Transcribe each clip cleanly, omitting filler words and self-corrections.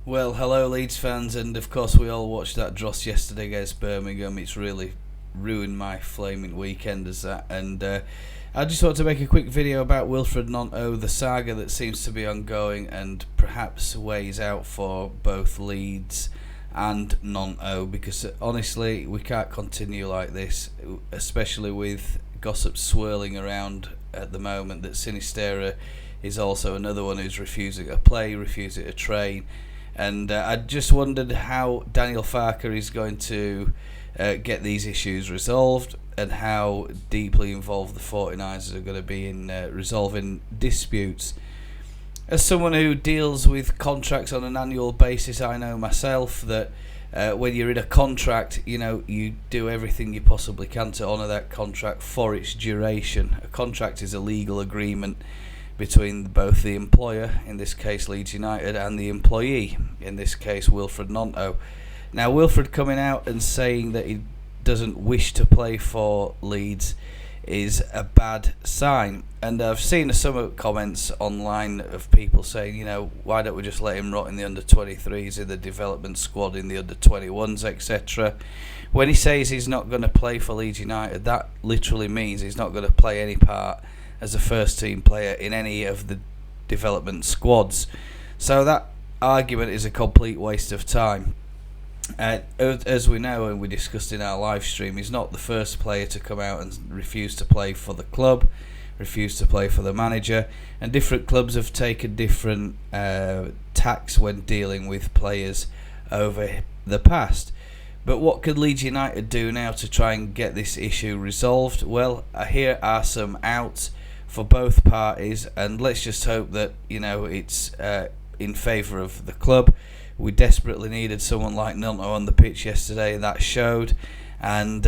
Well, hello Leeds fans, and of course we all watched that dross yesterday against Birmingham. It's really ruined my flaming weekend as that, and I just want to make a quick video about Wilfred Gnonto, the saga that seems to be ongoing and perhaps weighs out for both Leeds and Gnonto, because honestly we can't continue like this, especially with gossip swirling around at the moment that Sinistera is also another one who's refusing to play, refusing to train. And I just wondered how Daniel Farker is going to get these issues resolved, and how deeply involved the 49ers are going to be in resolving disputes. As someone who deals with contracts on an annual basis, I know myself that when you're in a contract, you do everything you possibly can to honour that contract for its duration. A contract is a legal agreement between both the employer, in this case Leeds United, and the employee, in this case Wilfred Gnonto. Now, Wilfred coming out and saying that he doesn't wish to play for Leeds is a bad sign, and I've seen some comments online of people saying, why don't we just let him rot in the under-23s, in the development squad, in the under-21s, etc. When he says he's not going to play for Leeds United, that literally means he's not going to play any part as a first team player in any of the development squads. So that argument is a complete waste of time. As we know, and we discussed in our live stream, he's not the first player to come out and refuse to play for the club, refuse to play for the manager, and different clubs have taken different tacks when dealing with players over the past. But what could Leeds United do now to try and get this issue resolved? Well, here are some outs for both parties, and let's just hope that it's in favour of the club. We desperately needed someone like Gnonto on the pitch yesterday, and that showed. And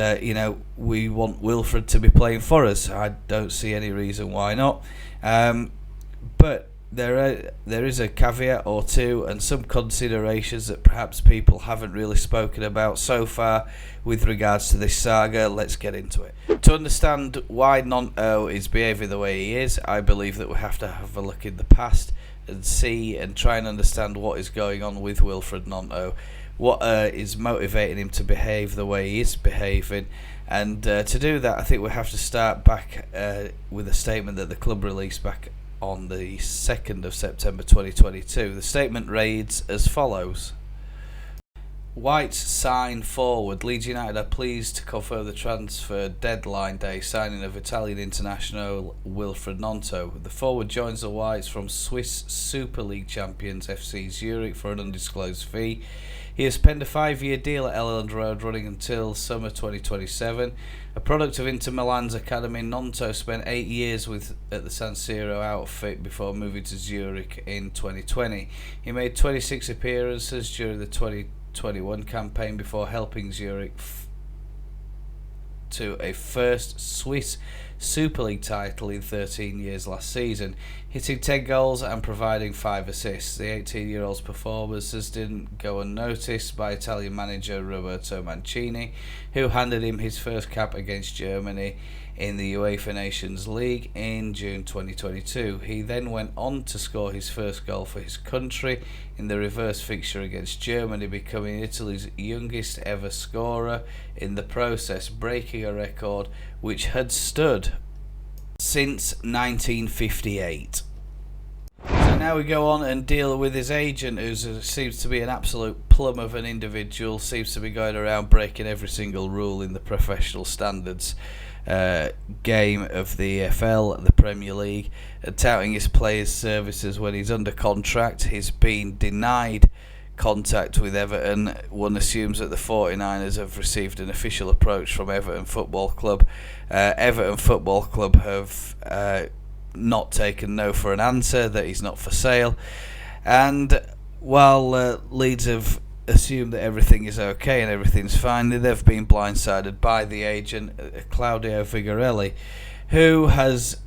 we want Wilfred to be playing for us. I don't see any reason why not. But there is a caveat or two and some considerations that perhaps people haven't really spoken about so far with regards to this saga. Let's get into it. To understand why Gnonto is behaving the way he is, I believe that we have to have a look in the past and see and try and understand what is going on with Wilfred Gnonto, what is motivating him to behave the way he is behaving. And to do that, I think we have to start back with a statement that the club released back on the 2nd of September 2022. The statement reads as follows: White's sign forward. Leeds United are pleased to confirm the transfer deadline day signing of Italian international Wilfred Gnonto. The forward joins the Whites from Swiss Super League champions FC Zurich for an undisclosed fee. He has penned a 5-year deal at Elland Road running until summer 2027. A product of Inter Milan's academy, Gnonto spent 8 years at the San Siro outfit before moving to Zurich in 2020. He made 26 appearances during the 2021 campaign before helping Zurich to a first Swiss Super League title in 13 years last season, hitting 10 goals and providing 5 assists. The 18-year-old's performances didn't go unnoticed by Italian manager Roberto Mancini, who handed him his first cap against Germany in the UEFA Nations League in June 2022. He then went on to score his first goal for his country in the reverse fixture against Germany, becoming Italy's youngest ever scorer in the process, breaking a record which had stood since 1958. So now we go on and deal with his agent, who seems to be an absolute plum of an individual, seems to be going around breaking every single rule in the professional standards game of the EFL, the Premier League, and touting his players' services when he's under contract. He's been denied contact with Everton. One assumes that the 49ers have received an official approach from Everton Football Club. Everton Football Club have not taken no for an answer, that he's not for sale. And while Leeds have assumed that everything is okay and everything's fine, they've been blindsided by the agent, Claudio Vigarelli, who has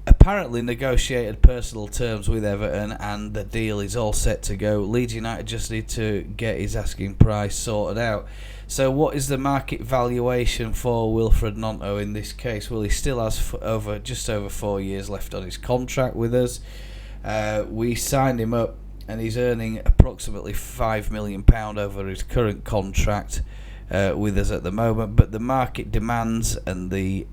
apparently negotiated personal terms with Everton, and the deal is all set to go. Leeds United just need to get his asking price sorted out. So what is the market valuation for Wilfred Gnonto in this case? Well, he still has just over 4 years left on his contract with us. We signed him up and he's earning approximately £5 million over his current contract with us at the moment. But the market demands and the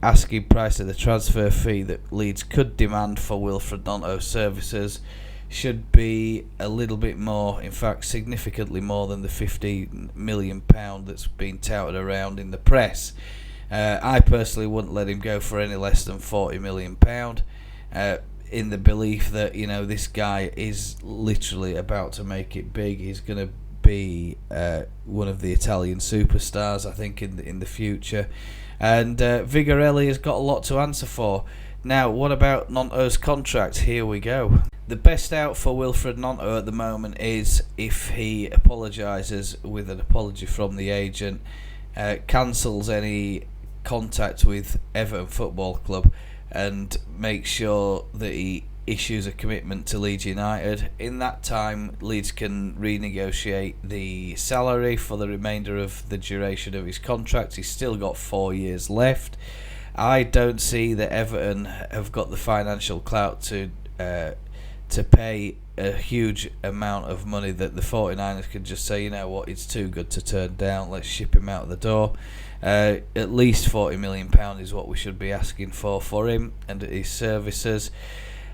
asking price of the transfer fee that Leeds could demand for Wilfred Gnonto's services should be a little bit more, in fact significantly more than the £50 million that's been touted around in the press. I personally wouldn't let him go for any less than £40 million, in the belief that, you know, this guy is literally about to make it big. He's going to be one of the Italian superstars, I think, in the future. And Vigorelli has got a lot to answer for. Now, what about Gnonto's contract? Here we go. The best out for Wilfred Gnonto at the moment is if he apologises with an apology from the agent, cancels any contact with Everton Football Club, and makes sure that he issues a commitment to Leeds United. In that time, Leeds can renegotiate the salary for the remainder of the duration of his contract. He's still got 4 years left. I don't see that Everton have got the financial clout to pay a huge amount of money that the 49ers could just say, you know what, it's too good to turn down, let's ship him out the door. At least £40 million is what we should be asking for him and his services.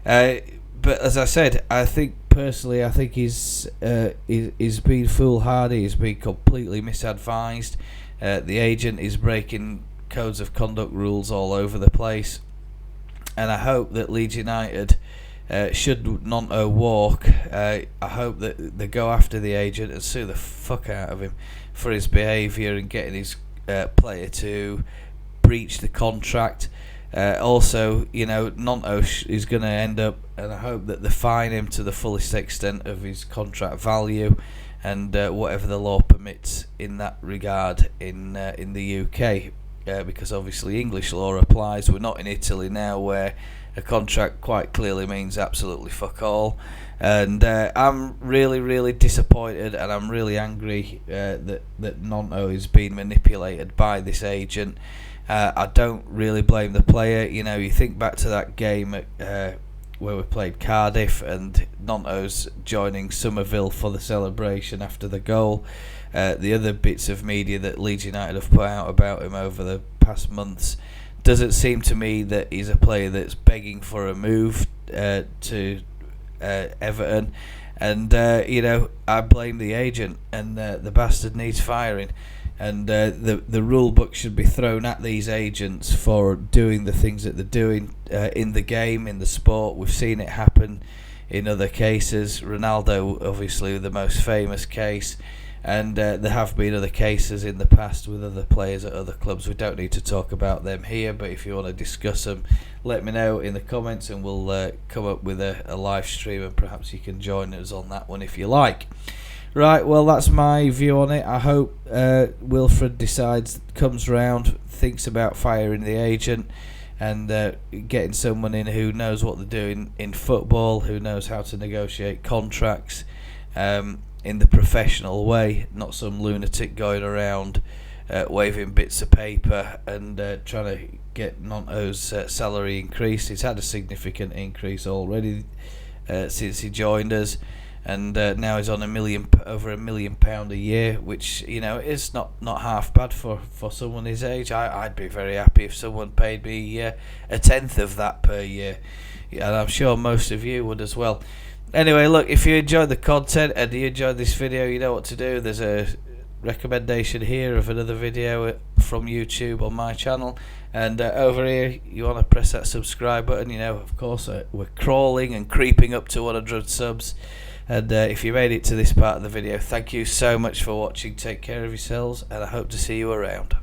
But as I said, I think he's been foolhardy. He's been completely misadvised. The agent is breaking codes of conduct rules all over the place, and I hope that Leeds United, should Gnonto walk, I hope that they go after the agent and sue the fuck out of him for his behaviour and getting his player to breach the contract. Also, you know, Gnonto is going to end up, and I hope that they fine him to the fullest extent of his contract value, and whatever the law permits in that regard in the UK, because obviously English law applies. We're not in Italy now, where a contract quite clearly means absolutely fuck all. And I'm really disappointed, and I'm really angry that Gnonto is being manipulated by this agent. I don't really blame the player. You know, you think back to that game where we played Cardiff, and Gnonto's joining Somerville for the celebration after the goal. The other bits of media that Leeds United have put out about him over the past months doesn't seem to me that he's a player that's begging for a move to Everton. And you know, I blame the agent, and the bastard needs firing. And the rule book should be thrown at these agents for doing the things that they're doing in the game, in the sport. We've seen it happen in other cases. Ronaldo, obviously, the most famous case. And there have been other cases in the past with other players at other clubs. We don't need to talk about them here, but if you want to discuss them, let me know in the comments, and we'll come up with a live stream, and perhaps you can join us on that one if you like. Right, well, that's my view on it. I hope Wilfred comes round, thinks about firing the agent, and getting someone in who knows what they're doing in football, who knows how to negotiate contracts in the professional way, not some lunatic going around waving bits of paper and trying to get Gnonto's salary increased. He's had a significant increase already since he joined us, and now he's on over £1 million a year, which, you know, is not half bad for someone his age. I'd be very happy if someone paid me a tenth of that per year, and I'm sure most of you would as well. Anyway, look, if you enjoyed the content and you enjoyed this video, you know what to do. There's a recommendation here of another video from YouTube on my channel, and over here you want to press that subscribe button. You know, of course, we're crawling and creeping up to 100 subs, and if you made it to this part of the video, thank you so much for watching. Take care of yourselves, and I hope to see you around.